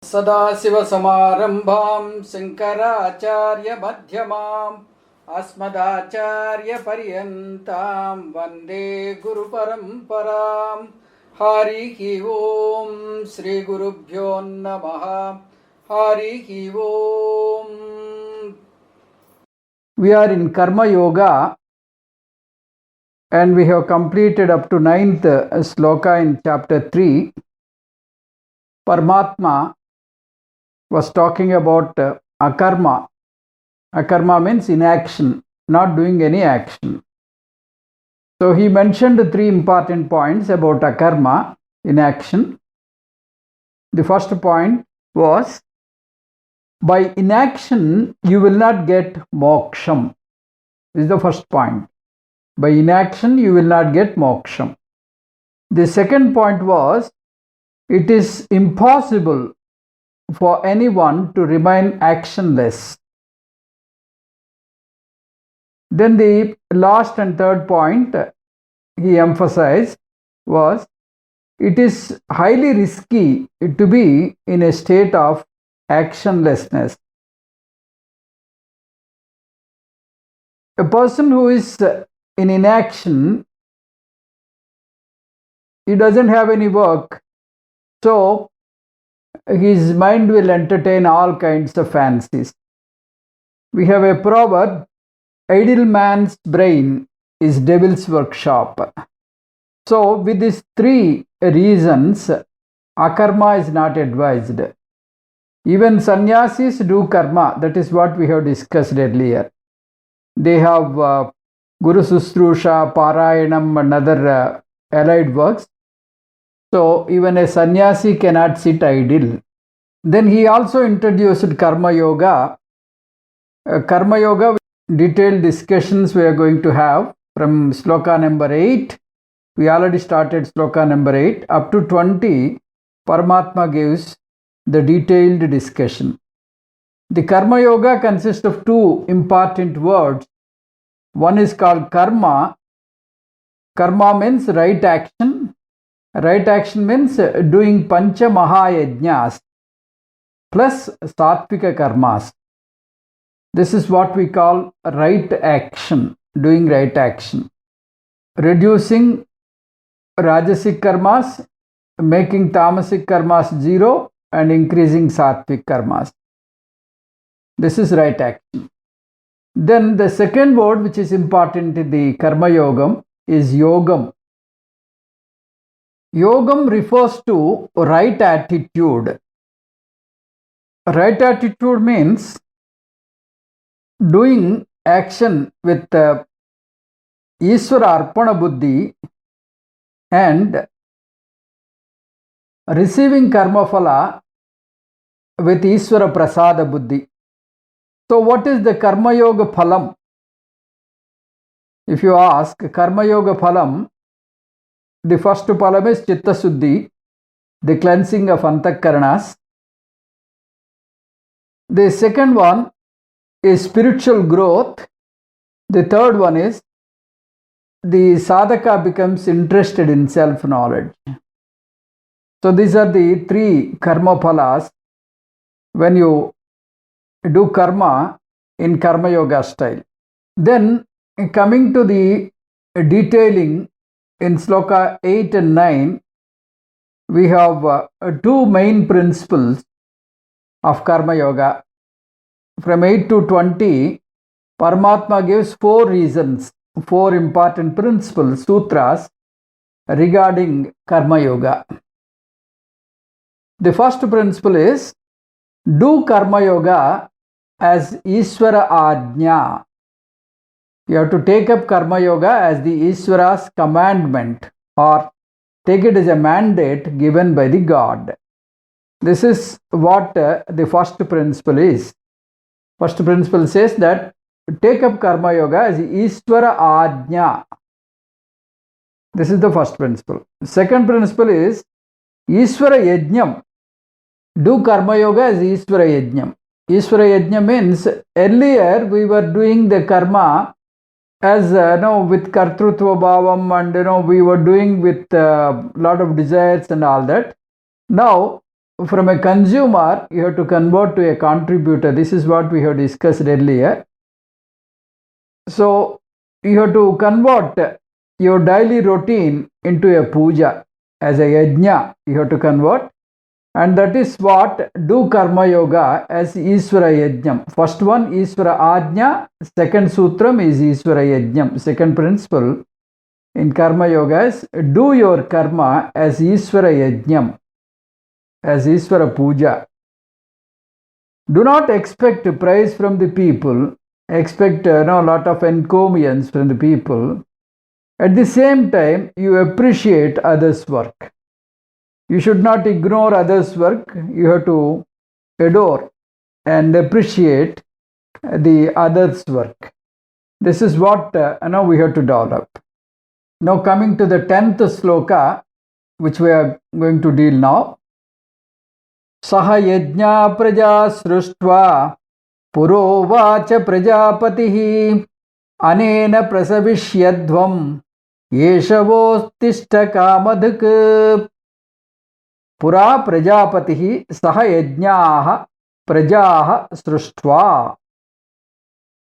सदाशिवसमारम्भां शङ्कराचार्यमध्यमाम् अस्मदाचार्यपर्यन्तां वन्दे गुरुपरम्परां। हरिः ओं श्रीगुरुभ्यो नमः। हरिः ओं. We are in Karma Yoga and we have completed up to 9th sloka in chapter 3. Paramatma was talking about akarma. Akarma means inaction, not doing any action. So he mentioned 3 important points about akarma, inaction. The first point was, by inaction you will not get moksham. This is the first point. By inaction you will not get moksham. The second point was, it is impossible for anyone to remain actionless. Then the last and third point he emphasized was, it is highly risky to be in a state of actionlessness. A person who is in inaction, he doesn't have any work, so his mind will entertain all kinds of fancies. We have a proverb, idle man's brain is devil's workshop. So with these 3 reasons, akarma is not advised. Even sannyasis do karma, that is what we have discussed earlier. They have Guru Susrusha, Parayanam and other allied works. So even a sannyasi cannot sit idle. Then he also introduced Karma Yoga. Karma Yoga, detailed discussions we are going to have from sloka number 8. We already started sloka number 8. Up to 20, Paramatma gives the detailed discussion. The Karma Yoga consists of 2 important words. One is called karma. Karma means right action. Right action means doing pancha mahayajñas plus sattvika karmas. This is what we call right action, doing right action. Reducing rajasic karmas, making tamasic karmas 0 and increasing sattvic karmas. This is right action. Then the second word which is important in the Karma Yogam is yogam. Yogam refers to right attitude. Right attitude means doing action with Ishvara Arpana Buddhi and receiving karma phala with Ishvara Prasada Buddhi. So what is the Karma Yoga Phalam? If you ask Karma Yoga Phalam, the first phalam is Chitta Suddhi, the cleansing of Antakaranas. The second one is spiritual growth. The third one is the sadhaka becomes interested in self-knowledge. So these are the 3 karma phalas when you do karma in Karma Yoga style. Then coming to the detailing in sloka 8 and 9, we have 2 main principles of Karma Yoga. From 8 to 20, Paramatma gives 4 reasons, 4 important principles, sutras regarding Karma Yoga. The first principle is, do Karma Yoga as Ishvara Ajñā. You have to take up Karma Yoga as the Ishvara's commandment, or take it as a mandate given by the God. This is what the first principle is. First principle says that take up Karma Yoga as Ishvara Ajñā. This is the first principle. Second principle is Ishvara Yajñam. Do Karma Yoga as Ishvara Yajñam. Ishvara Yajñam means earlier we were doing the karma as with kartrutva bhavam, and we were doing with lot of desires and all that. Now from a consumer, you have to convert to a contributor. This is what we have discussed earlier. So, you have to convert your daily routine into a puja. As a yajña, you have to convert. And that is what do karma yoga as Ishvara yajñam. First one, Ishvara ajña. Second sutram is Ishvara yajñam. Second principle in karma yoga is do your karma as Ishvara yajñam, as Ishvara puja. Do not expect praise from the people. Expect a lot of encomiums from the people. At the same time, you appreciate others' work. You should not ignore others' work. You have to adore and appreciate the others' work. This is what we have to develop. Now coming to the 10th sloka, which we are going to deal now. Sahayajñāḥ sṛṣṭvā purovāca prajāpatiḥ anena prasaviṣyadhvameṣa stviṣṭakāmadhuk. Pura prajāpatiḥ sahayajñāḥ prajāḥ sṛṣṭvā.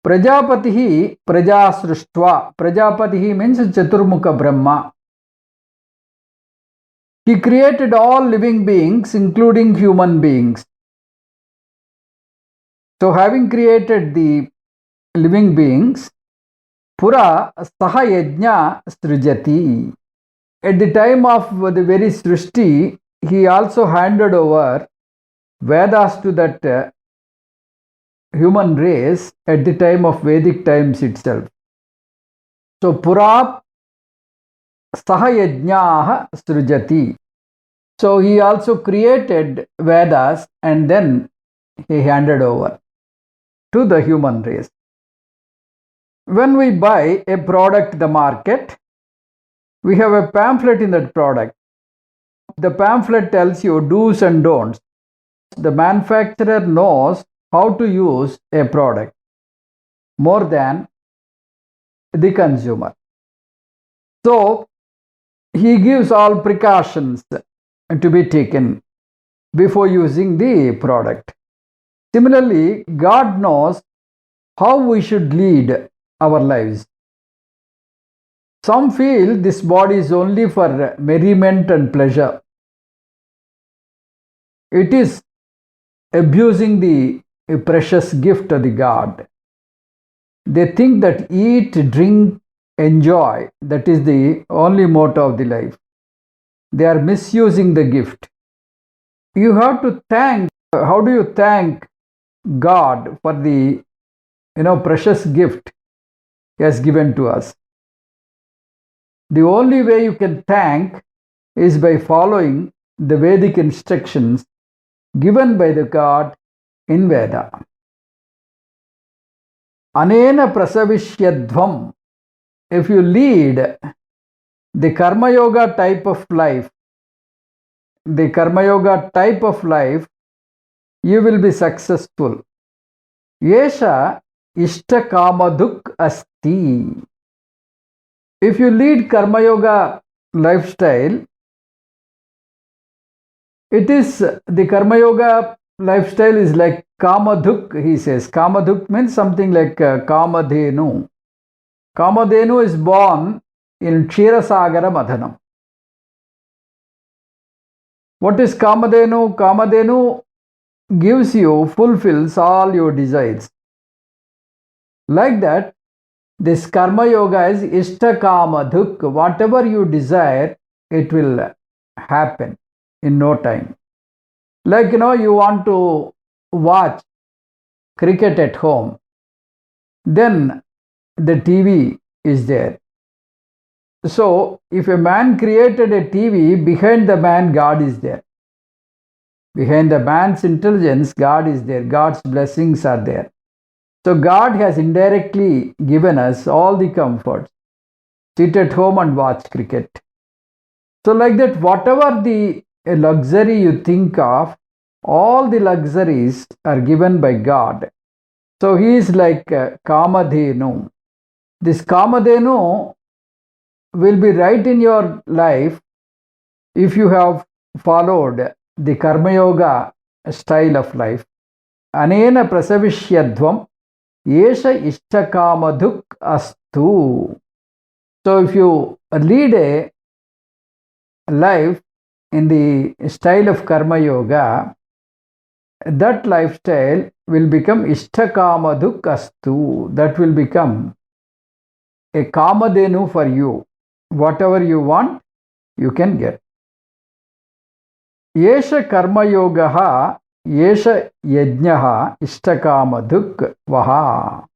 Prajāpatiḥ prajā sṛṣṭvā. Prajāpatiḥ means Chaturmukha Brahma. He created all living beings, including human beings. So, having created the living beings, Pura sahayajñā srijati. At the time of the very Srishti, he also handed over Vedas to that human race at the time of Vedic times itself. So, Pura sahayajñāḥ srijati. So, he also created Vedas and then he handed over to the human race. When we buy a product in the market, we have a pamphlet in that product. The pamphlet tells you do's and don'ts. The manufacturer knows how to use a product more than the consumer. So, he gives all precautions to be taken before using the product. Similarly, God knows how we should lead our lives. Some feel this body is only for merriment and pleasure. It is abusing the precious gift of the God. They think that eat, drink, enjoy, that is the only motto of the life. They are misusing the gift. You have to thank. How do you thank God for the precious gift He has given to us? The only way you can thank is by following the Vedic instructions given by the God in Veda. Anena prasaviṣyadhvameṣa. If you lead the karma yoga type of life, you will be successful. Yesha iṣṭākāmadhuk asti. If you lead karma yoga lifestyle, it is the karma yoga lifestyle is like kamadhuk, he says. Kamadhuk means something like kamadhenu. Kamadhenu is born in Ksheerasagara Madhanam. What is Kamadhenu? Kamadhenu fulfills all your desires. Like that, this karma yoga is iṣṭākāmadhuk. Whatever you desire, it will happen in no time. Like, you want to watch cricket at home, then the TV is there. So, if a man created a TV, behind the man, God is there. Behind the man's intelligence, God is there. God's blessings are there. So, God has indirectly given us all the comforts. Sit at home and watch cricket. So, like that, whatever the luxury you think of, all the luxuries are given by God. So, he is like Kamadhenu. This Kamadhenu will be right in your life if you have followed the Karma Yoga style of life. Anena prasaviṣyadhvameṣa iṣṭānbhōgānhi astu. So if you lead a life in the style of Karma Yoga, that lifestyle will become iṣṭānbhōgānhi astu. That will become a kamadhenu for you. Whatever you want, you can get. Yesha karma yogaha, yesha yajñaḥ iṣṭākamadhuk vaha.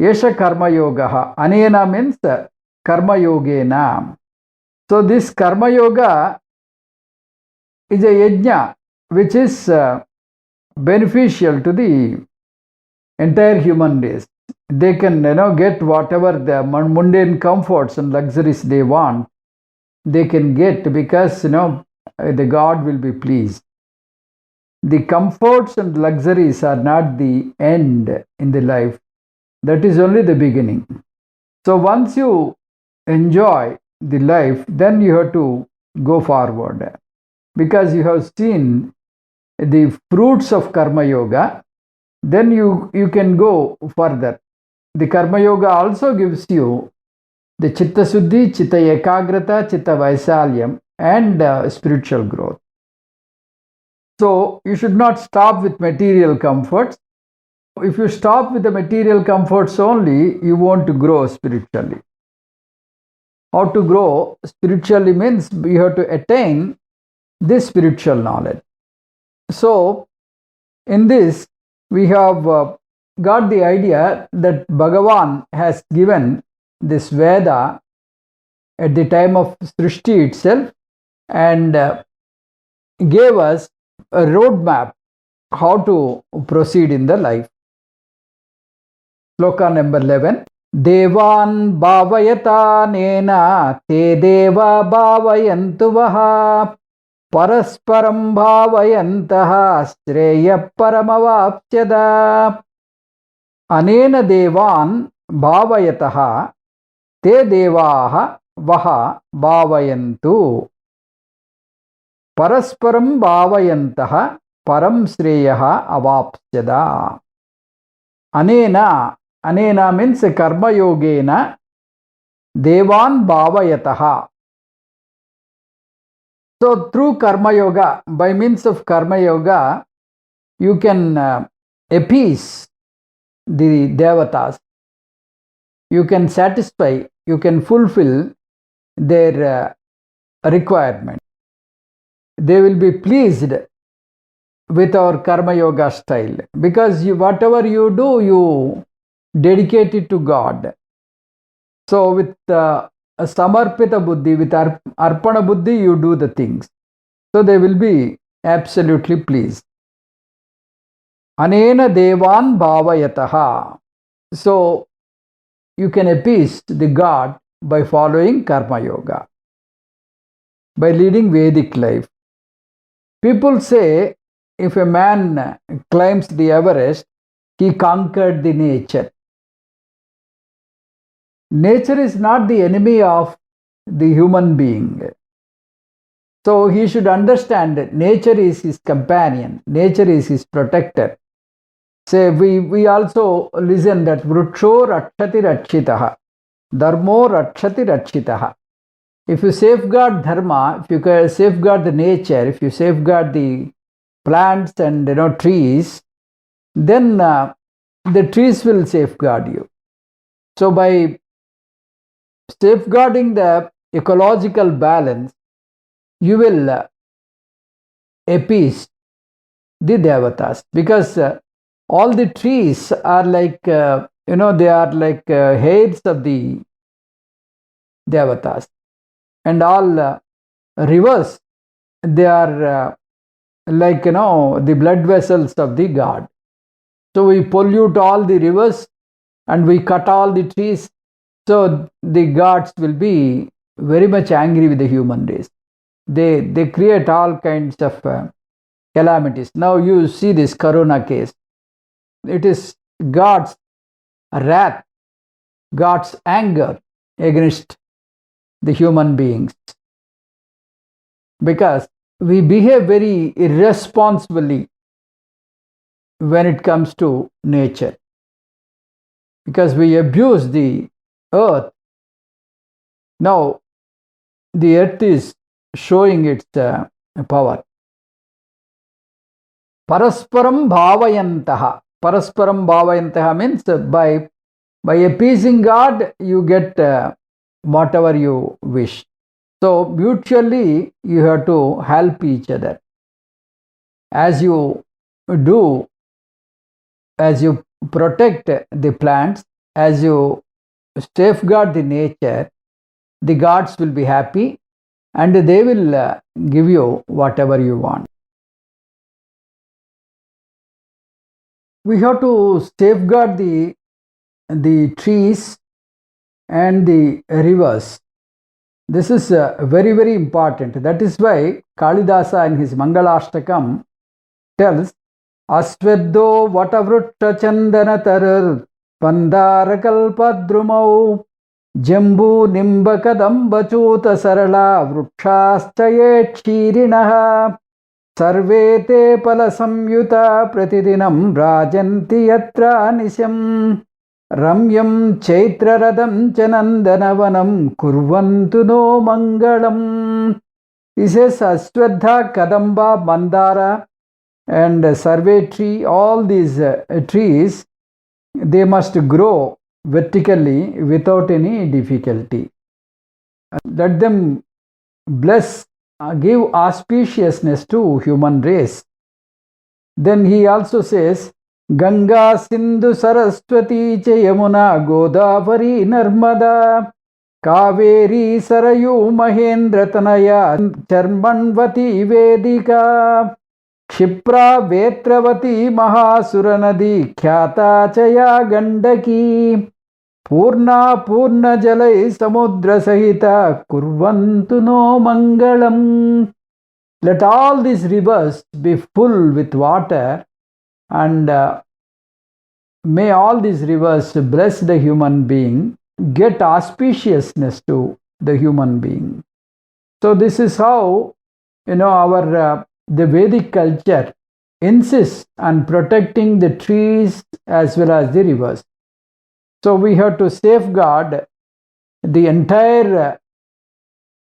Yesha karma yogaha. Anena means karma yogena. So this karma yoga is a yajña which is beneficial to the entire human race. They can get whatever the mundane comforts and luxuries they want. They can get because the God will be pleased. The comforts and luxuries are not the end in the life. That is only the beginning. So once you enjoy the life, then you have to go forward, because you have seen the fruits of Karma Yoga. Then you can go further. The Karma Yoga also gives you the Chitta Suddhi, Chitta Ekagrata, Chitta Vaisalyam, and spiritual growth. So you should not stop with material comforts. If you stop with the material comforts only, you won't grow spiritually. How to grow spiritually means you have to attain this spiritual knowledge. So in this, we have got the idea that Bhagavan has given this Veda at the time of Srishti itself, and gave us a roadmap how to proceed in the life. Sloka number 11. dēvānbhāvayatānēna te dēvā bhāvayantu vaha parasparaṁ bhāvayantaḥ śrēyaḥ paramavāpsyatha. Anena dēvān bhāvayataḥ te dēvāh vaha bhāvayantu parasparaṁ bhāvayantaḥ param śrēyaḥ avāpsyatha. Anena means karma yogena dēvānbhāvayatāḥ. So through karma yoga, by means of karma yoga, you can appease the devatas. You can satisfy, you can fulfill their requirement. They will be pleased with our karma yoga style, because whatever you do, you dedicate it to God. So with samarpita buddhi, with arpana buddhi, you do the things. So they will be absolutely pleased. Anena dēvānbhāvayatāḥ. So you can appease the God by following karma yoga, by leading Vedic life. People say if a man climbs the Everest, he conquered the nature. Nature is not the enemy of the human being. So he should understand that nature is his companion, nature is his protector. Say we also listen that vruksho rakshati rakshitaha, dharmo rakshati rakshitaha. If you safeguard dharma, if you safeguard the nature, if you safeguard the plants and trees, then the trees will safeguard you. So by safeguarding the ecological balance, you will appease the devatas, because all the trees are like they are like hairs of the devatas, and all rivers, they are like the blood vessels of the god. So we pollute all the rivers and we cut all the trees, so the gods will be very much angry with the human race. They create all kinds of calamities. Now you see this corona case. It is God's wrath, God's anger against the human beings, because we behave very irresponsibly when it comes to nature, because we abuse the earth. Now, the earth is showing its power. Parasparaṁ bhāvayantaḥ. Parasparaṁ bhāvayantaḥ means by appeasing God, you get whatever you wish. So, mutually, you have to help each other. As you do, as you protect the plants, as you safeguard the nature, the gods will be happy and they will give you whatever you want. We have to safeguard the trees and the rivers. This is very, very important. That is why Kalidasa in his Mangalashtakam tells, Asveddo vatavruta chandana tarar pandarakalpadrumau jambu nimbakadambachuta sarala vrukshaschaye kshirinaha sarve te palasamyuta pratidinam rajanti yatra nisham ramyam chaitraradam chanandanavanam kurvantu no mangalam. He says Aswadha, Kadamba, Mandara and Sarve tree, all these trees, they must grow vertically without any difficulty. Let them bless, give auspiciousness to human race. Then he also says, Ganga, Sindhu, Saraswati, Yamuna, Godavari, Narmada, Kaveri, Sarayu, Mahendra, Tanaya, Charmanvati, Vedika, Kshipra, Vetravati, Mahasuranadi, Khyata, Chaya, Gandaki, Purna, Purna, Jalai, Samudra, Sahita, Kurvantu no Mangalam. Let all these rivers be full with water, and may all these rivers bless the human being, get auspiciousness to the human being. So this is how, our the Vedic culture insists on protecting the trees as well as the rivers. So we have to safeguard the entire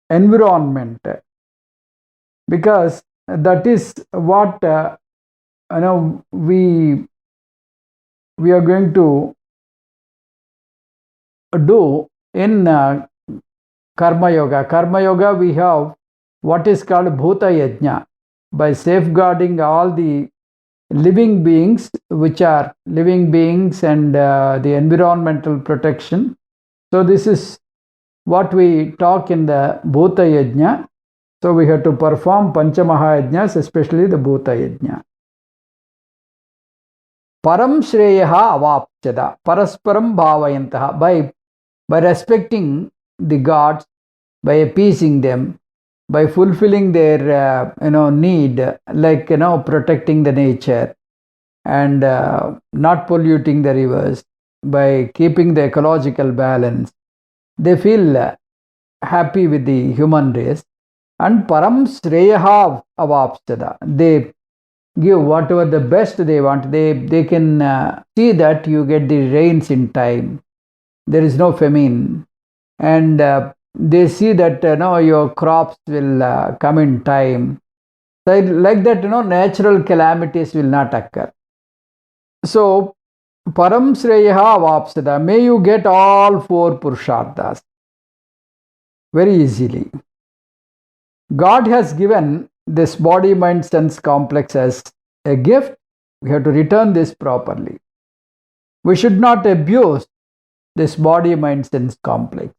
environment, because that is what we are going to do in Karma Yoga. Karma Yoga, we have what is called Bhuta Yajña, by safeguarding all the living beings, which are living beings, and the environmental protection. So this is what we talk in the Bhuta Yajña. So we have to perform Panchamahayajñas, especially the Bhuta Yajña. Param śrēyaḥ avāpsyatha, parasparam bhāvayantaḥ, by respecting the gods, by appeasing them, by fulfilling their need, like protecting the nature and not polluting the rivers, by keeping the ecological balance, they feel happy with the human race. And param śrēyaḥ avāpsyatha, they give whatever the best they want. They can see that you get the rains in time, there is no famine, and they see that your crops will come in time. So like that, natural calamities will not occur. So param śrēyaḥ avāpsyatha, may you get all four purusharthas very easily. God has given this body, mind, sense complex as a gift. We have to return this properly. We should not abuse this body, mind, sense complex.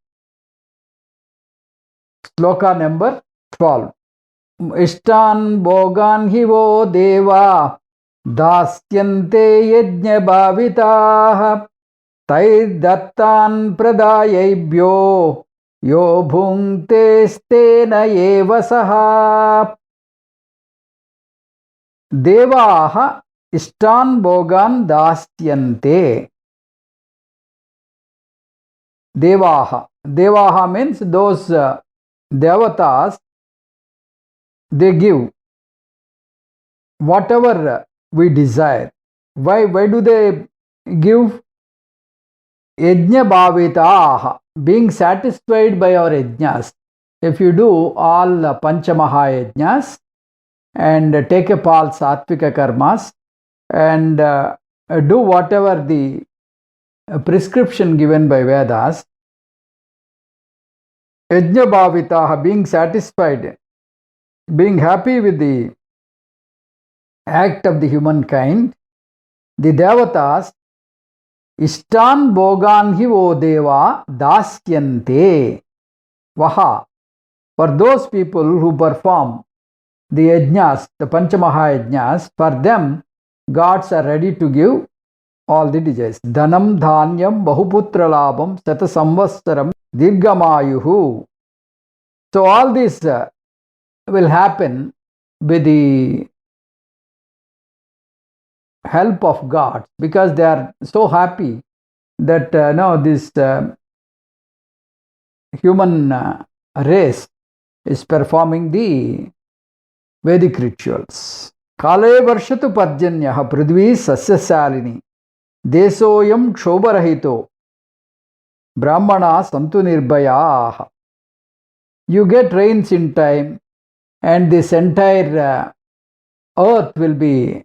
Sloka number 12. iṣṭānbhōgānhi vo dēvā dāsyantē yajñabhāvitāḥ tairdattānapradāyaibhyō yo bhuṅktē stēna eva sah. Dēvāh iṣṭānbhōgān dāsyantē. Dēvāh means those devatas they give whatever we desire. Why do they give? Yajñabhāvitāḥ, being satisfied by our yajñas. If you do all panchamahayajñas and take up all sattvika karmas and do whatever the prescription given by Vedas, yajñabhāvitāḥ, being satisfied, being happy with the act of the humankind, the devatas, iṣṭānbhōgānhi o dēvā dāsyantē. Vaha. For those people who perform the yajñas, the panchamahayajñas, for them gods are ready to give all the desires. Dhanam dhanyam bahuputralabham satasamvasaram dirghamayuhu. So all this will happen with the help of God, because they are so happy that this human race is performing the Vedic rituals. Kale varshatu parjanyah prithvi sasyashalini desoyam kshobarahito brahmana santu nirbhayah. You get rains in time and this entire earth will be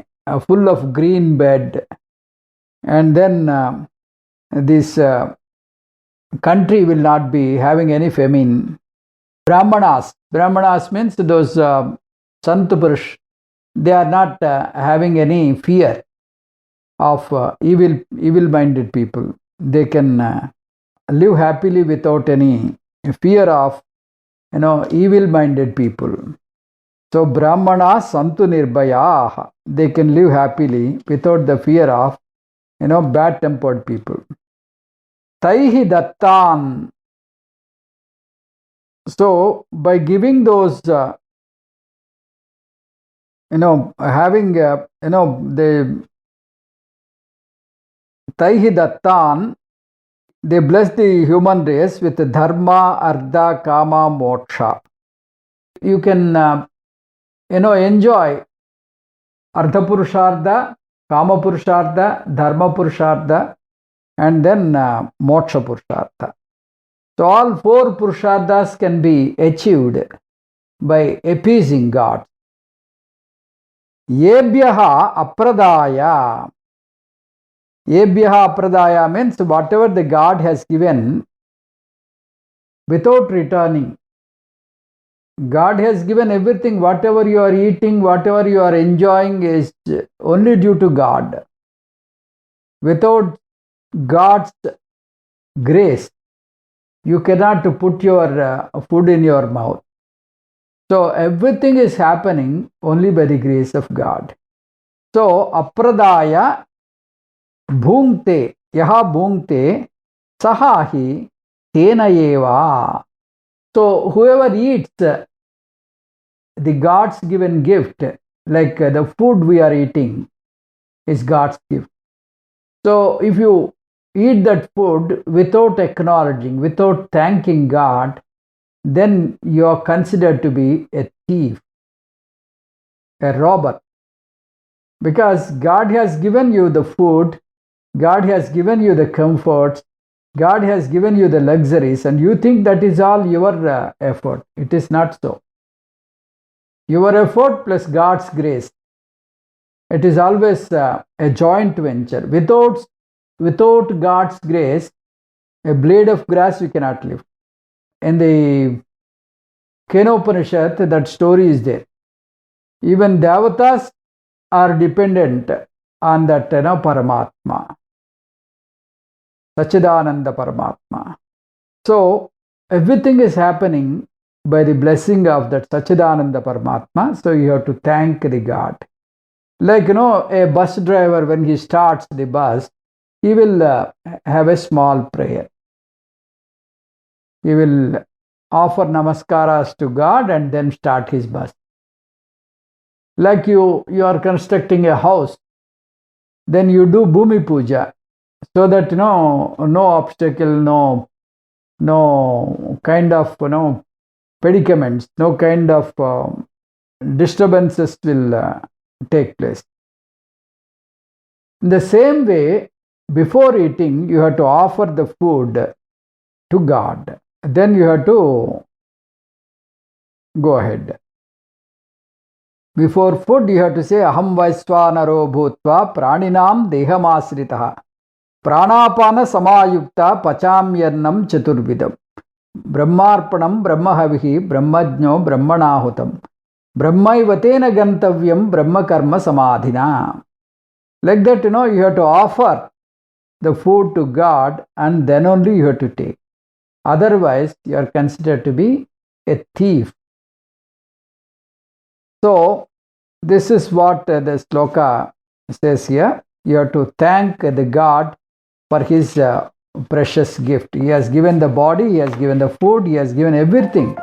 full of green bed, and then this country will not be having any famine. Brahmanas means those santō, they are not having any fear of evil-minded people. They can live happily without any fear of evil-minded people. So brahmanas santu nirbhayah, they can live happily without the fear of bad-tempered people. Tairdattān. So by giving those having the tairdattān, they bless the human race with dharma, artha, kama, moksha. You can enjoy artha purushartha, kama purushartha, dharma purushartha, and then moksha purushartha. So all four purusharthas can be achieved by appeasing God. Yebhyaha apradāya. Yebhyaha apradāya means whatever the God has given without returning. God has given everything. Whatever you are eating, whatever you are enjoying is only due to God. Without God's grace, you cannot put your food in your mouth. So everything is happening only by the grace of God. So apradāya bhuṅktē, yaha bhuṅktē sahahi stēna eva. So whoever eats the God's given gift, like the food we are eating is God's gift. So if you eat that food without acknowledging, without thanking God, then you are considered to be a thief, a robber. Because God has given you the food, God has given you the comforts, God has given you the luxuries, and you think that is all your effort. It is not so. Your effort plus God's grace, it is always a joint venture. Without God's grace, a blade of grass you cannot lift. In the Kenopanishad, that story is there. Even devatas are dependent on that Paramatma, Sachidananda Paramatma. So everything is happening by the blessing of that Sachidananda Paramatma. So you have to thank the God. Like a bus driver, when he starts the bus, he will have a small prayer. He will offer namaskaras to God and then start his bus. Like you are constructing a house, then you do Bhumi Puja, so that no obstacle, no kind of predicaments, no kind of disturbances will take place. In the same way, before eating, you have to offer the food to God. Then you have to go ahead. Before food, you have to say, Aham Vaisvanaro Bhutva Praninam Dehamasritaha Pranapana Samayukta Pachamyannam Chaturvidam Brahmarpanam Brahmahavihi Brahmajño Brahmanahutam Brahmaivatena Gantavyam Brahma Karma Samadhina. Like that, you have to offer the food to God and then only you have to take. Otherwise, you are considered to be a thief. So, this is what the sloka says here. You have to thank the God for his precious gift. He has given the body, he has given the food, he has given everything.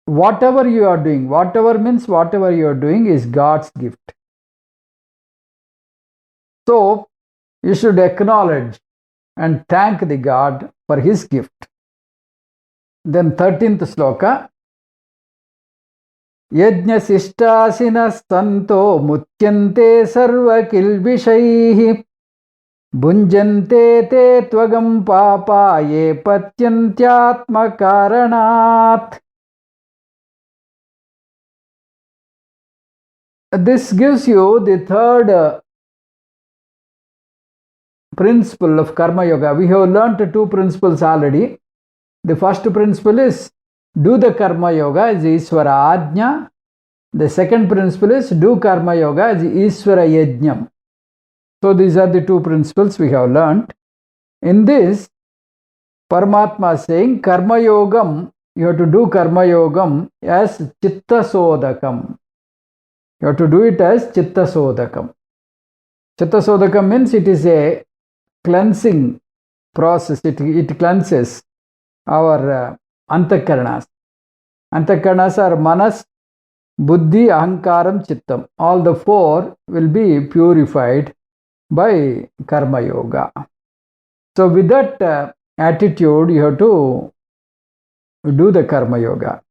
Whatever you are doing, whatever means whatever you are doing is God's gift. So, you should acknowledge and thank the God for his gift. Then 13th sloka. Yajñaśiṣṭāśinaḥ santō mucyantē sarvakilbiṣaiḥ bhuṅktē te tvagam pāpā ye patyantyātmakāranāt. This gives you the third principle of karma yoga. We have learnt two principles already. The first principle is do the karma yoga as Ishvara Ajña. The second principle is do karma yoga as Ishvara Yajñam. So these are the two principles we have learnt. In this, Paramatma is saying karma yogam, you have to do karma yogam as chitta sodakam. You have to do it as chitta sodakam. Chitta sodakam means it is a cleansing process. It cleanses our antakaranas. Antakaranas are manas, buddhi, ahankaram, chittam. All the four will be purified by karma yoga. So with that attitude, you have to do the karma yoga.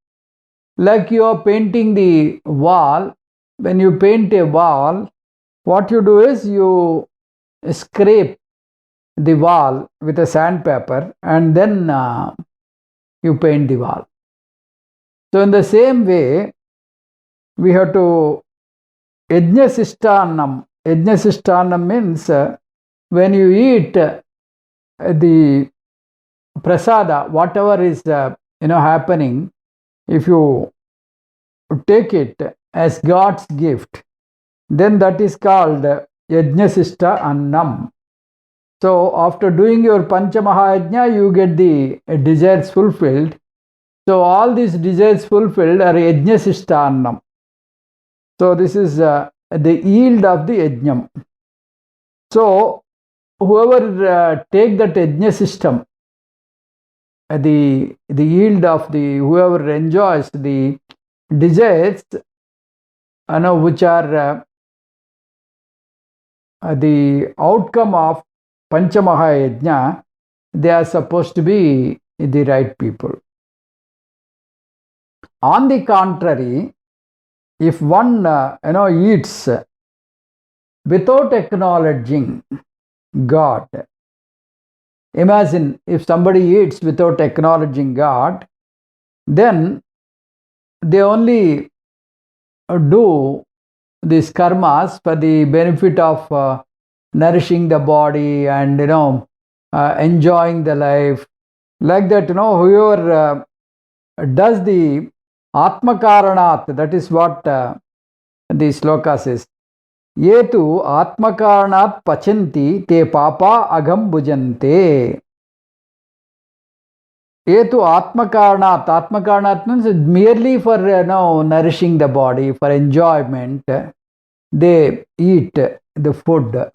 Like you are painting the wall. When you paint a wall, what you do is you scrape the wall with a sandpaper and then you paint the wall. So in the same way, we have to yajñaśiṣṭānam. Yajñaśiṣṭānam means when you eat the prasada, whatever is happening, if you take it as God's gift, then that is called yajñaśiṣṭa annam. So after doing your panchamahayajña, you get the desires fulfilled. So all these desires fulfilled are yajñaśiṣṭānnam. So this is the yield of the yajñam. So whoever take that yajñaśiṣṭam, the yield of the whoever enjoys the desires, which are the outcome of panchamahayajña, they are supposed to be the right people. On the contrary, if one eats without acknowledging God, imagine if somebody eats without acknowledging God, then they only do these karmas for the benefit of nourishing the body and enjoying the life. Like that, whoever does the atmakaranat, that is what the sloka says. Yetu atmakaranat pachanti te papa agam bhujante. Yetu atmakaranat. Atmakaranat means merely for nourishing the body, for enjoyment. They eat the food.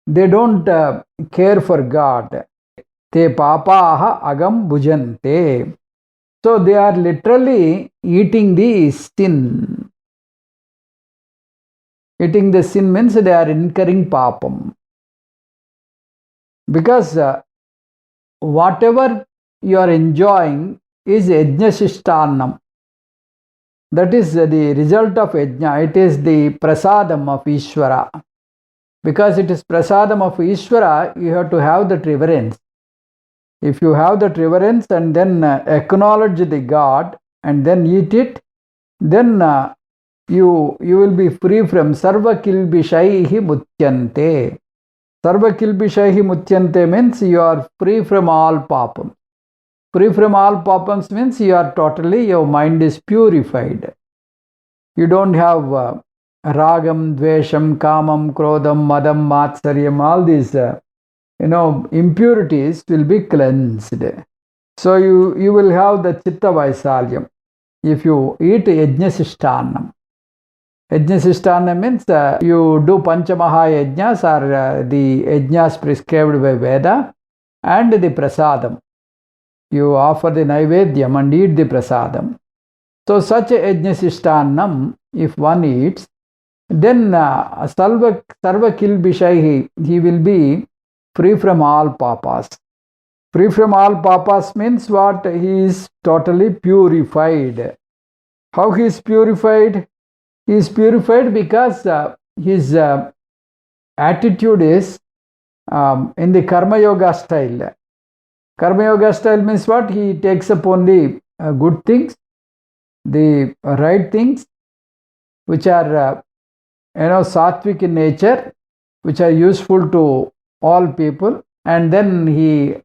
They don't care for God. Te papaha agam bhujante. So they are literally eating the sin. Eating the sin means they are incurring papam. Because whatever you are enjoying is yajñaśiṣṭānnam. That is the result of yajna. It is the prasadam of Ishvara. Because it is prasadam of Ishvara, you have to have that reverence. If you have that reverence and then acknowledge the God and then eat it, then you will be free from sarvakilbiṣaiḥ mucyantē. Sarvakilbiṣaiḥ mucyantē means you are free from all papams. Free from all papams means you are totally, your mind is purified. You don't have ragam, dvesham, kamam, krodam, madam, matsaryam, all these impurities will be cleansed. So you will have the chitta vaisalyam if you eat yajñaśiṣṭānam. Yajñaśiṣṭānam means you do panchamahayajñas or the yajñas prescribed by Veda and the prasadam. You offer the naivedyam and eat the prasadam. So such a yajñaśiṣṭānam, if one eats, then sarvakilbiṣaiḥ, he will be free from all papas. Free from all papas means what? He is totally purified. How he is purified? He is purified because his attitude is in the karma yoga style. Karma yoga style means what? He takes up only good things, the right things, which are sattvic in nature, which are useful to all people, and then he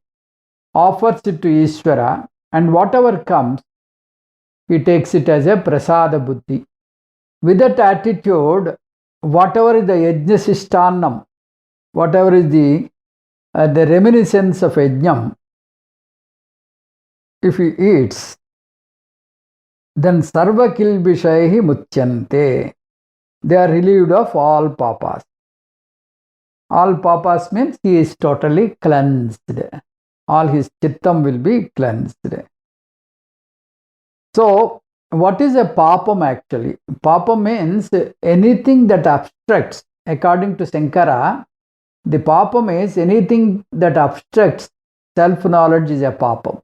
offers it to Ishvara, and whatever comes, he takes it as a prasada buddhi. With that attitude, whatever is the yajñaśiṣṭānam, whatever is the reminiscence of yajñam, if he eats, then sarvakilbiṣaiḥ mucyantē. They are relieved of all papas. All papas means he is totally cleansed. All his chittam will be cleansed. So, what is a papam actually? Papam means anything that obstructs. According to Sankara, the papam is anything that obstructs self-knowledge is a papam.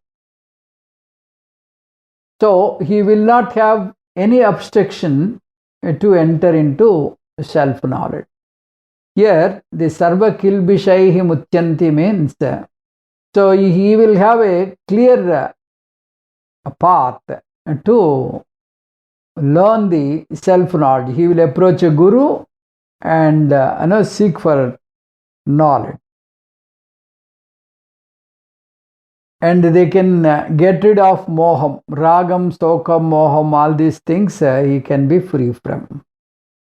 So, he will not have any obstruction to enter into self-knowledge. Here, the sarvakilbiṣaiḥ mucyanti means, so he will have a clear path to learn the self-knowledge. He will approach a guru and seek for knowledge. And they can get rid of moham, ragam, stokam, moham, all these things he can be free from.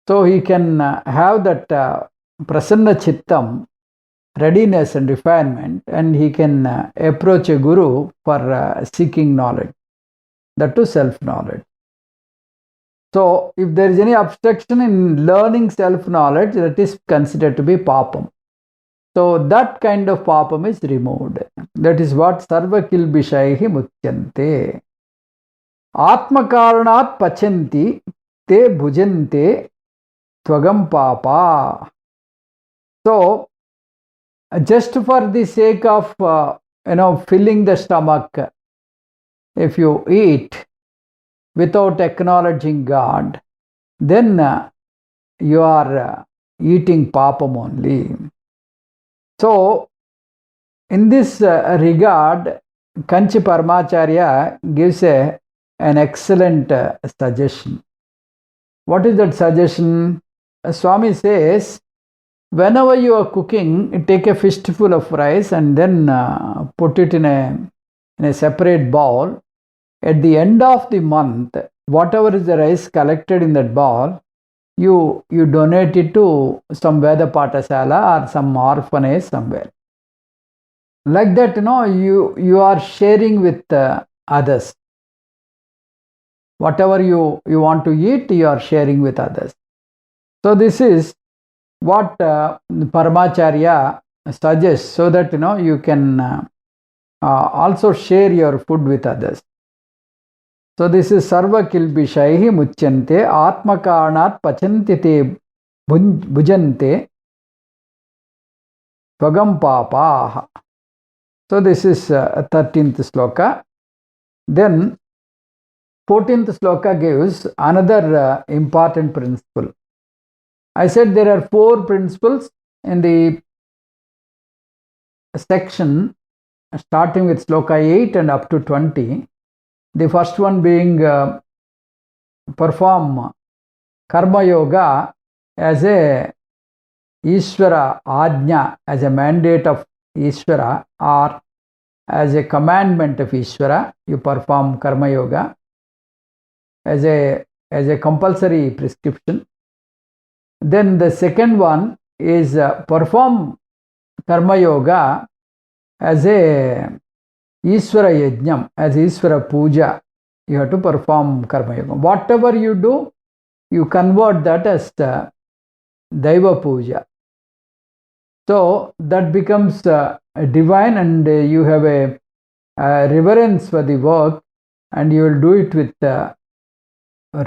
So he can have that prasanna chittam, readiness and refinement, and he can approach a guru for seeking knowledge, that to self-knowledge. So if there is any obstruction in learning self-knowledge, that is considered to be papam. So that kind of papam is removed. That is what sarvakilbiṣaiḥ mucyantē. Atmakaranaat pachanti te bhujante tvagam papa. So just for the sake of filling the stomach, if you eat without acknowledging God, then you are eating papam only. So in this regard, Kanchi Paramacharya gives an excellent suggestion. What is that suggestion? Swami says, whenever you are cooking, take a fistful of rice and then put it in a separate bowl. At the end of the month, whatever is the rice collected in that bowl, you donate it to some Veda Pathasala or some orphanage somewhere. Like that, you are sharing with others. Whatever you want to eat, you are sharing with others. So this is what Paramacharya suggests, so that you can also share your food with others. So this is sarvakilbiṣaiḥ mucyantē atmakaranaat pachanti te bhujante tvagam papa. So this is 13th sloka. Then 14th sloka gives another important principle. I said there are 4 principles in the section starting with sloka 8 and up to 20. The first one being perform karma yoga as a Ishvara ajña, as a mandate of Ishvara or as a commandment of Ishvara. You perform karma yoga as a compulsory prescription. Then the second one is perform karma yoga as a Ishvara yajñam, as Ishvara puja. You have to perform karma yoga. Whatever you do, you convert that as dēvā puja. So that becomes divine, and you have a reverence for the work, and you will do it with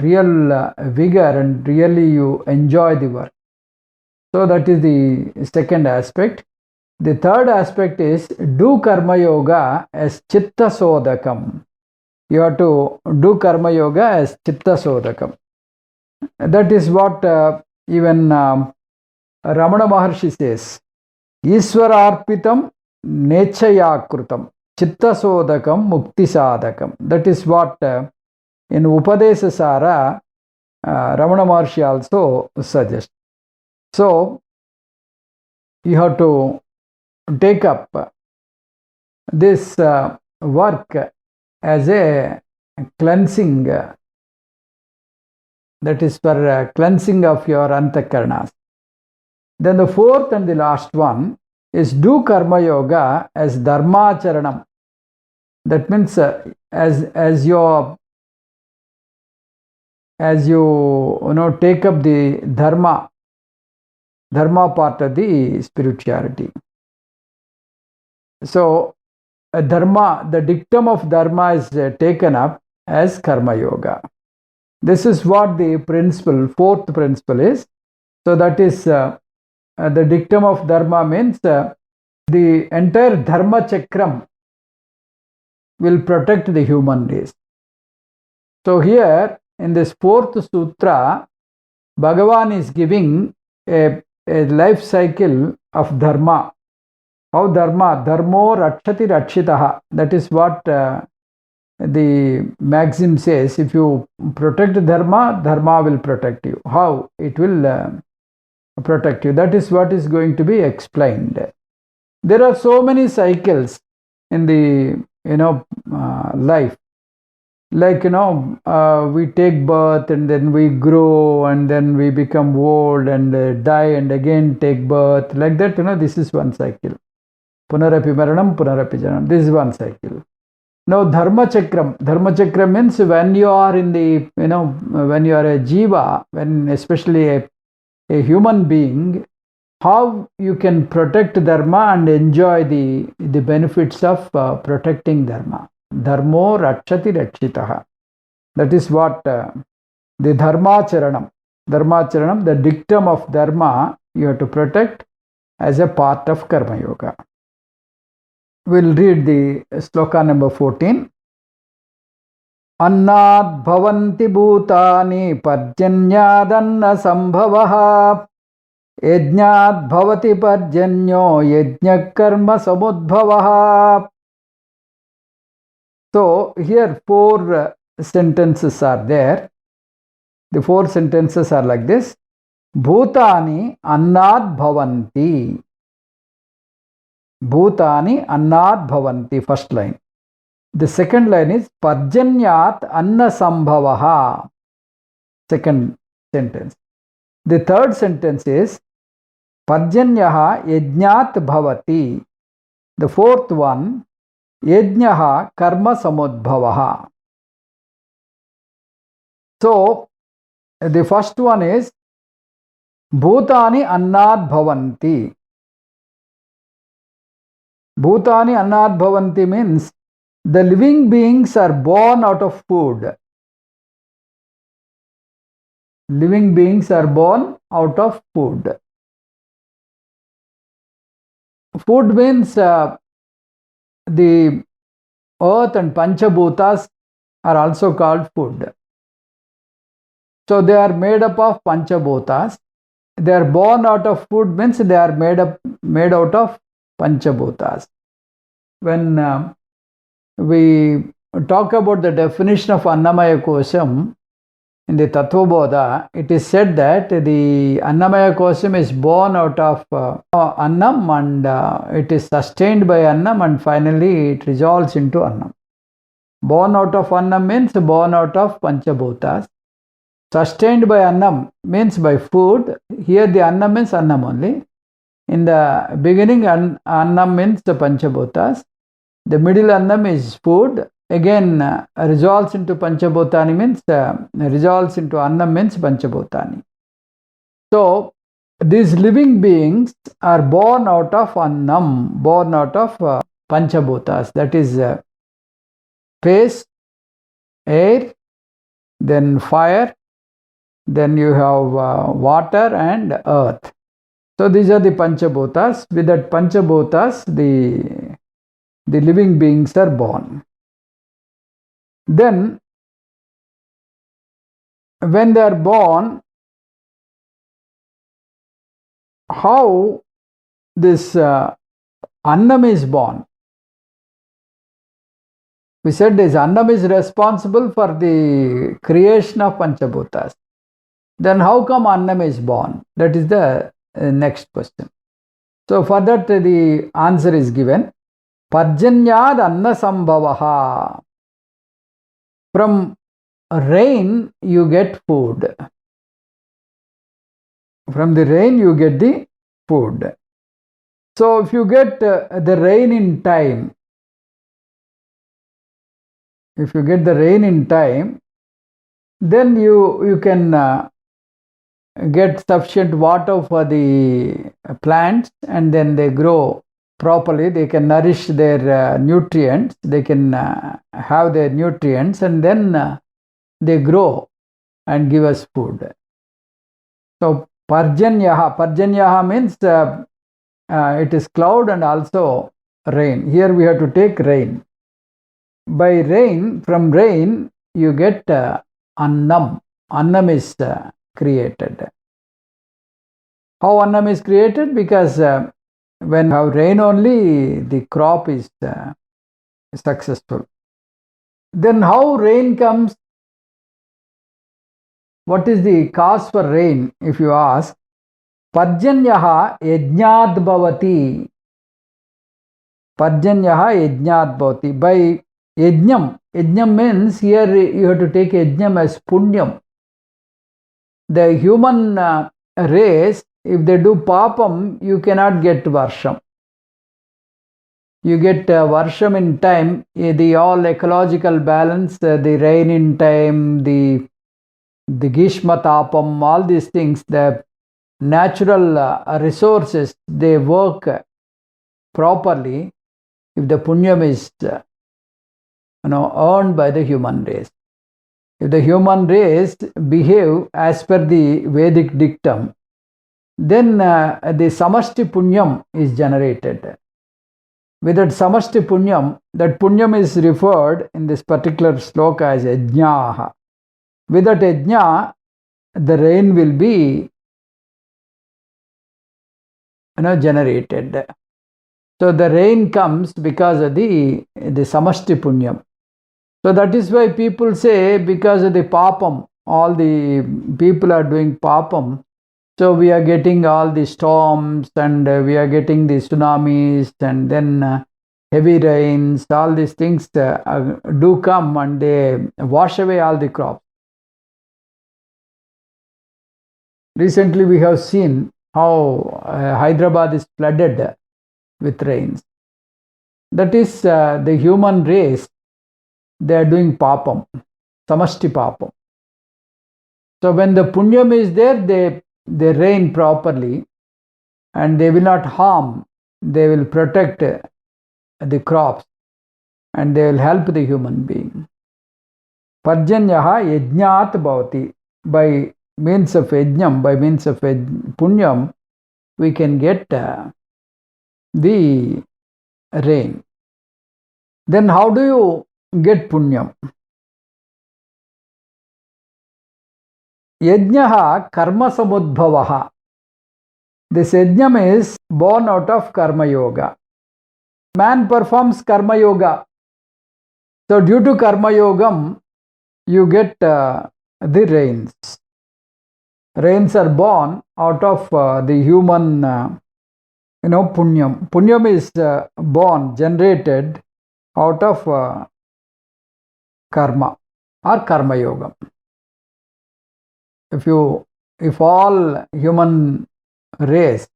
real vigor, and really you enjoy the work. So that is the second aspect. The third aspect is do karma yoga as chitta sodakam. You have to do karma yoga as chitta sodakam. That is what even Ramana Maharshi says. Ishwararpitam nechayakrutam chitta sodakam mukti sadakam. That is what in Upadesa Sara Ramana Maharshi also suggests. So you have to take up this work as a cleansing, that is for cleansing of your antakarnas. Then the fourth and the last one is do karma yoga as dharmacharanam. That means as you take up the dharma part of the spirituality. So dharma, the dictum of dharma is taken up as karma yoga. This is what the principle, fourth principle is. So that is the dictum of dharma means the entire dharma chakram will protect the human race. So here in this fourth sutra, Bhagavan is giving a life cycle of dharma. How dharma? Dharmo rakshati rakshitaha. That is what the maxim says. If you protect dharma, dharma will protect you. How? It will protect you. That is what is going to be explained. There are so many cycles in the life. Like we take birth and then we grow and then we become old and die and again take birth. Like that, this is one cycle. Punarapi maranam, punarapi janam. This is one cycle. Now dharma chakram means when you are in the, when you are a jiva, when especially a human being, how you can protect dharma and enjoy the benefits of protecting dharma. Dharmo rakshati rakshitaha. That is what the dharmacharanam, the dictum of dharma, you have to protect as a part of karma yoga. We'll read the sloka number 14. Annāt bhavanti bhūtāni parjanyadanna sambhavaha yajñāt bhavati parjanyo yajña karma samudbhavaha. So here 4 sentences are there. The 4 sentences are like this. Bhūtāni annāt bhavanti. Bhūtāni annāt bhavanti, first line. The second line is Parjanyat anna sambhavaha, second sentence. The third sentence is Parjanyaha yajñāt bhavati. The fourth one, Yajñaha karma samudbhavaha. So the first one is Bhūtāni annāt bhavanti. Bhūtāni annāt bhavanti means the living beings are born out of food. Living beings are born out of food. Food means the earth and Panchabhutas are also called food. So they are made up of panchabhutas. They are born out of food means they are made out of panchabhutas. When we talk about the definition of Annamaya Kosham in the Tattvabodha, it is said that the Annamaya Kosham is born out of Annam, and it is sustained by Annam, and finally it resolves into Annam. Born out of Annam means born out of Panchabhutas. Sustained by Annam means by food. Here the Annam means Annam only. In the beginning, Annam means the Panchabhutas. The middle Annam is food. Again, resolves into Panchabhutani means, resolves into Annam means Panchabhutani. So, these living beings are born out of Annam, born out of Panchabhutas. That is space, air, then fire, then you have water and earth. So these are the Panchabhutas. With that Panchabhutas, the living beings are born. Then, when they are born, how this Annam is born? We said this Annam is responsible for the creation of Panchabhutas. Then how come Annam is born? That is the next question. So for that the answer is given. Parjanyād anna sambhavaha. From rain you get food. From the rain you get the food. So if you get the rain in time, then you can get sufficient water for the plants, and then they grow properly. They can nourish their nutrients. They can have their nutrients, and then they grow and give us food. So Parjanyaha means it is cloud and also rain. Here we have to take rain. By rain, from rain you get Annam. Annam is created. How Annam is created? Because when you have rain only, the crop is successful. Then how rain comes? What is the cause for rain? If you ask, Parjanyaha yajñād bhavati. Parjanyaha yajñād bhavati. By yajñam. Yajñam means here you have to take yajñam as punyam. The human race, if they do papam, you cannot get varsham. You get varsham in time, the all ecological balance, the rain in time, the gishma tapam, all these things, the natural resources, they work properly if the punyam is earned by the human race. If the human race behave as per the Vedic dictum, then the samashti punyam is generated. With that samashti punyam, that punyam is referred in this particular sloka as yajñāḥ. With that yajñā, the rain will be generated. So the rain comes because of the samashti punyam. So that is why people say, because of the papam, all the people are doing papam, so we are getting all the storms, and we are getting the tsunamis, and then heavy rains, all these things do come, and they wash away all the crops. Recently we have seen how Hyderabad is flooded with rains. That is the human race. They are doing papam, samashti papam. So when the punyam is there, they rain properly, and they will not harm. They will protect the crops, and they will help the human being. Parjanyaha yajñāt bhavati. By means of yajñam, by means of punyam, we can get the rain. Then how do you get punyam? yajñaḥ karma samudbhavah. This yajñam is born out of karma yoga. Man performs karma yoga. So due to karma yogam, you get the rains. Rains are born out of the human, punyam. Punyam is born, generated out of karma or karma yoga. If all human race,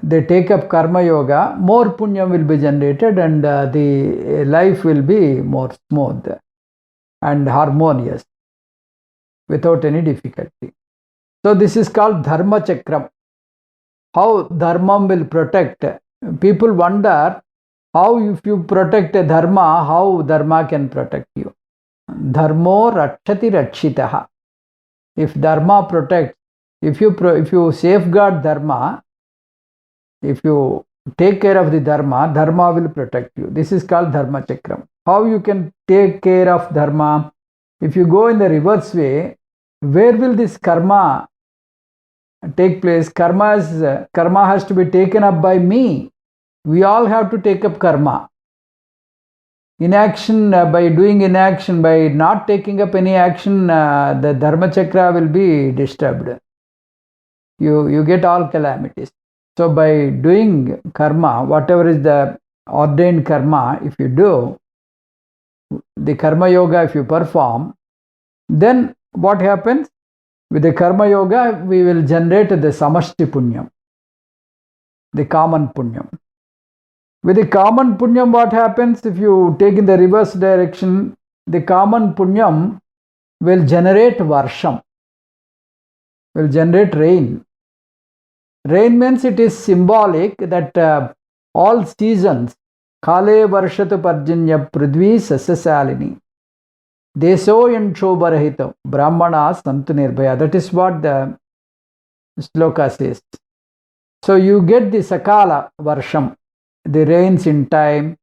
they take up karma yoga, more punyam will be generated and the life will be more smooth and harmonious without any difficulty. So this is called dharma chakram. How dharma will protect. People wonder how if you protect a dharma, how dharma can protect you. Dharmo rakshati rakshitaha. If dharma protects, if you safeguard dharma, if you take care of the dharma, dharma will protect you. This is called dharma chakram. How you can take care of dharma? If you go in the reverse way, where will this karma take place? Karma has to be taken up by me. We all have to take up karma. Inaction, by doing inaction, by not taking up any action, the dharma chakra will be disturbed. You get all calamities. So by doing karma, whatever is the ordained karma, if you do, the karma yoga if you perform, then what happens? With the karma yoga, we will generate the samashti punyam, the common punyam. With the common punyam, what happens? If you take in the reverse direction, the common punyam will generate varsham, will generate rain. Rain means it is symbolic that all seasons, kale varshatu parjanya prithvi sasyasalini, deso yanshobharahita brahmanas santu nirbhaya. That is what the Sloka says. So you get the sakala varsham, the rains in time,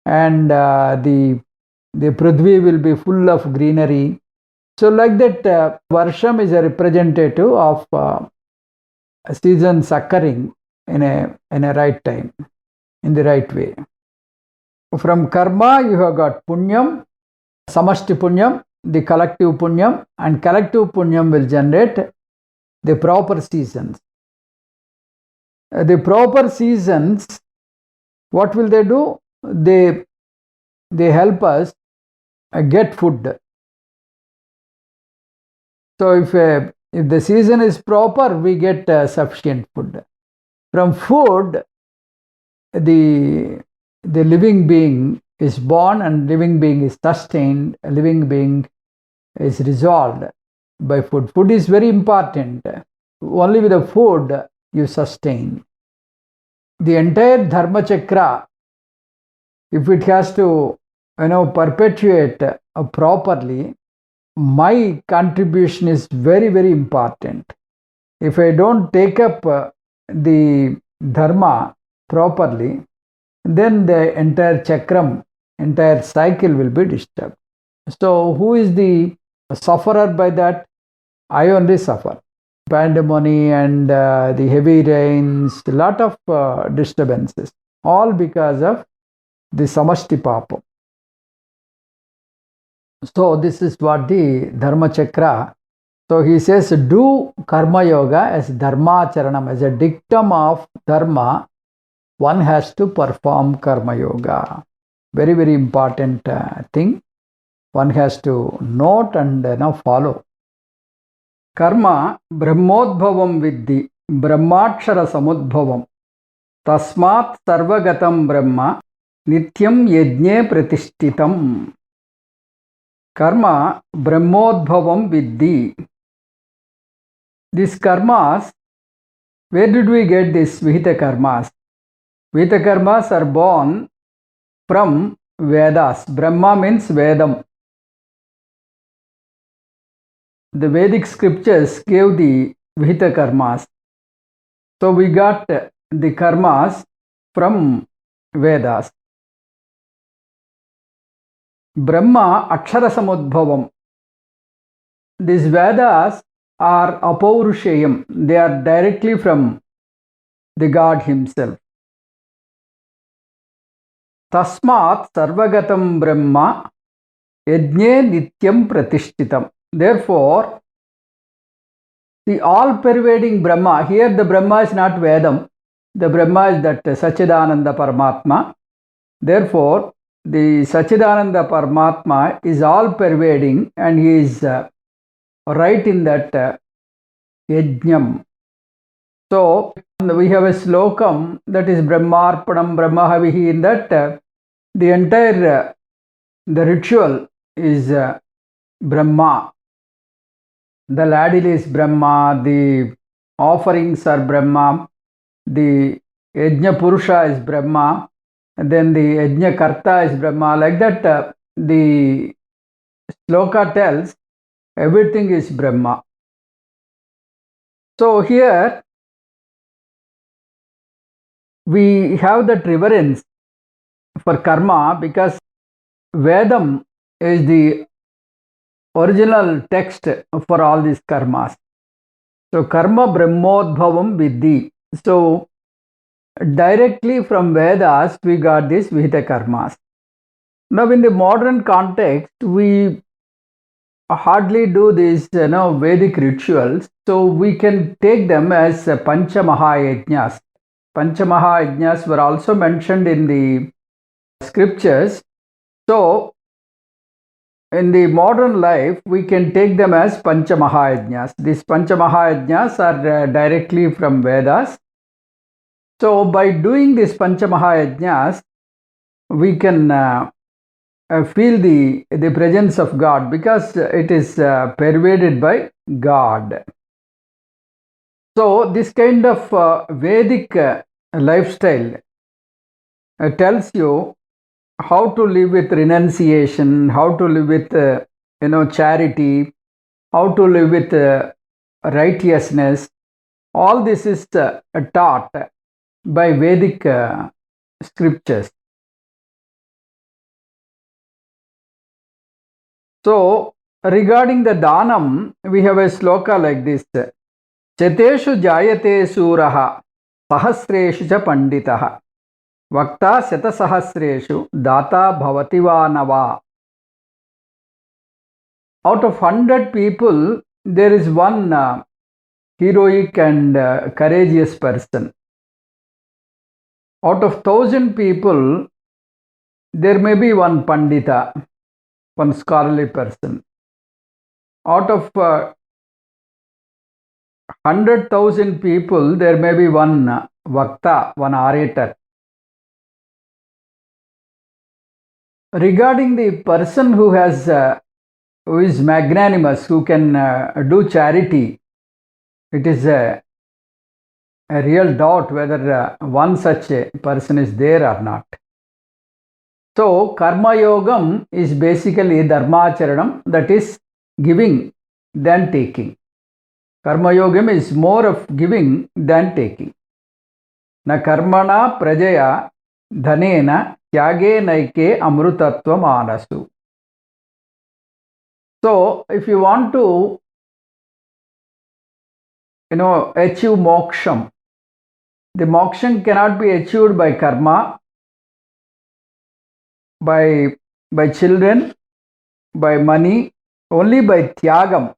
and the prithvi will be full of greenery. So like that, varsham is a representative of seasons occurring in a right time, in the right way. From karma, you have got punyam, samashti punyam, the collective punyam, and collective punyam will generate the proper seasons. The proper seasons, what will they do? They help us get food. So if the season is proper, we get sufficient food. From food, the living being is born and living being is sustained, a living being is resolved by food. Food is very important. Only with the food you sustain. The entire dharma chakra, if it has to perpetuate properly, my contribution is very, very important. If I don't take up the dharma properly, then the entire chakram, entire cycle will be disturbed. So who is the sufferer by that? I only suffer. Pandemony and the heavy rains, a lot of disturbances, all because of the samashti papa. So this is what the dharma chakra. So he says, do karma yoga as dharma charanam, as a dictum of dharma. One has to perform karma yoga. Very, very important thing. One has to note and follow. Karma brahmodbhavam viddhi, brahmakshara samudbhavam, tasmat sarvagatam brahma, nityam yajñe pratishtitam. Karma brahmodbhavam viddhi. These karmas, where did we get these vihita karmas? Vihita karmas are born from Vedas. Brahma means Vedam. The Vedic scriptures gave the vihita karmas. So we got the karmas from Vedas. Brahma akshara samudbhavam. These Vedas are apaurusheyam. They are directly from the God himself. Tasmat sarvagatam brahma yajñe nityam pratishtitam. Therefore, the all-pervading Brahma, here the Brahma is not Vedam, the Brahma is that Sachidananda Paramatma. Therefore, the Sachidananda Paramatma is all-pervading and he is right in that yajñam. So, we have a slokam that is Brahmarpanam Brahmahavihi. In that, the entire the ritual is Brahma. The ladle is Brahma, the offerings are Brahma, the yajña purusha is Brahma, and then the yajña karta is Brahma. Like that, the sloka tells everything is Brahma. So here we have that reverence for karma because Vedam is the original text for all these karmas. So karma brahmodbhavam vidhi. So directly from Vedas we got these vihita karmas. Now in the modern context we hardly do these Vedic rituals, so we can take them as panchamahayajñas. Panchamahayajñas were also mentioned in the scriptures. So in the modern life, we can take them as panchamahayajñas. These panchamahayajñas are directly from Vedas. So by doing this panchamahayajñas, we can feel the presence of God because it is pervaded by God. So this kind of Vedic lifestyle tells you how to live with renunciation, how to live with charity, how to live with righteousness. All this is taught by Vedic scriptures. So regarding the dhanam, we have a sloka like this. Cheteshu jayate suraha sahasreshu cha panditaha vakta shatasahasreshu data bhavati va nava. Out of 100 people, there is one heroic and courageous person. Out of 1,000 people, there may be one pandita, one scholarly person. Out of 100,000 people, there may be one vakta, one orator. Regarding the person who is magnanimous, who can do charity, it is a real doubt whether one such a person is there or not. So karma yogam is basically dharmacharanam, that is giving than taking. Karma yogam is more of giving than taking. Na karmana prajaya dhanena tyage naike amrutatva manasu. So if you want to achieve moksham, the moksham cannot be achieved by karma, by children, by money, only by tyagam.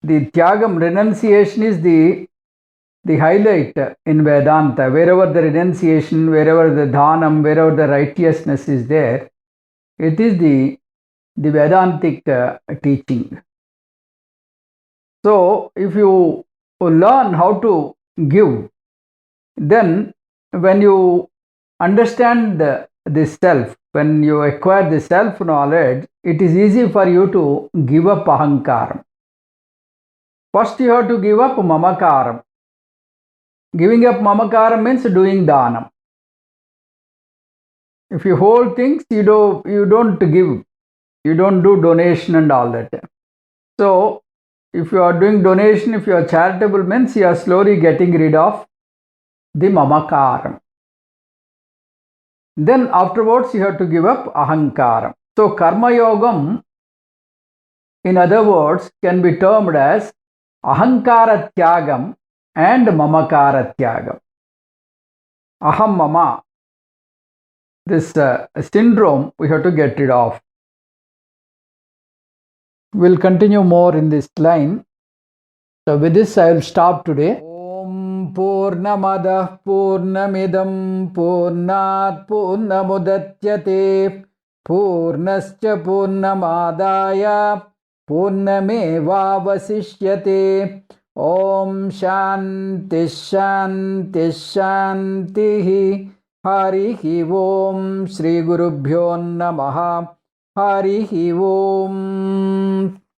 The tyagam, renunciation, is the highlight in Vedanta. Wherever the renunciation, wherever the dhanam, wherever the righteousness is there, it is the Vedantic teaching. So if you learn how to give, then when you understand the self, when you acquire the self-knowledge, it is easy for you to give up ahankaram. First you have to give up mamakaram. Giving up mamakaram means doing dhanam. If you hold things, you don't give. You don't do donation and all that. So if you are doing donation, if you are charitable, means you are slowly getting rid of the mamakaram. Then afterwards you have to give up ahankaram. So karma yogam, in other words, can be termed as ahankaratyagam and mamakarathyagam. Aham mama. This syndrome we have to get rid of. We'll continue more in this line. So with this I will stop today. Om Purnamadah Purnamidam Purnat Purnamudachyate Purnascha Purnamadaya Purnamevavasishyate. Om Shanti Shanti Shanti. Harihi Om Shri Gurubhyo Namaha. Harihi Om.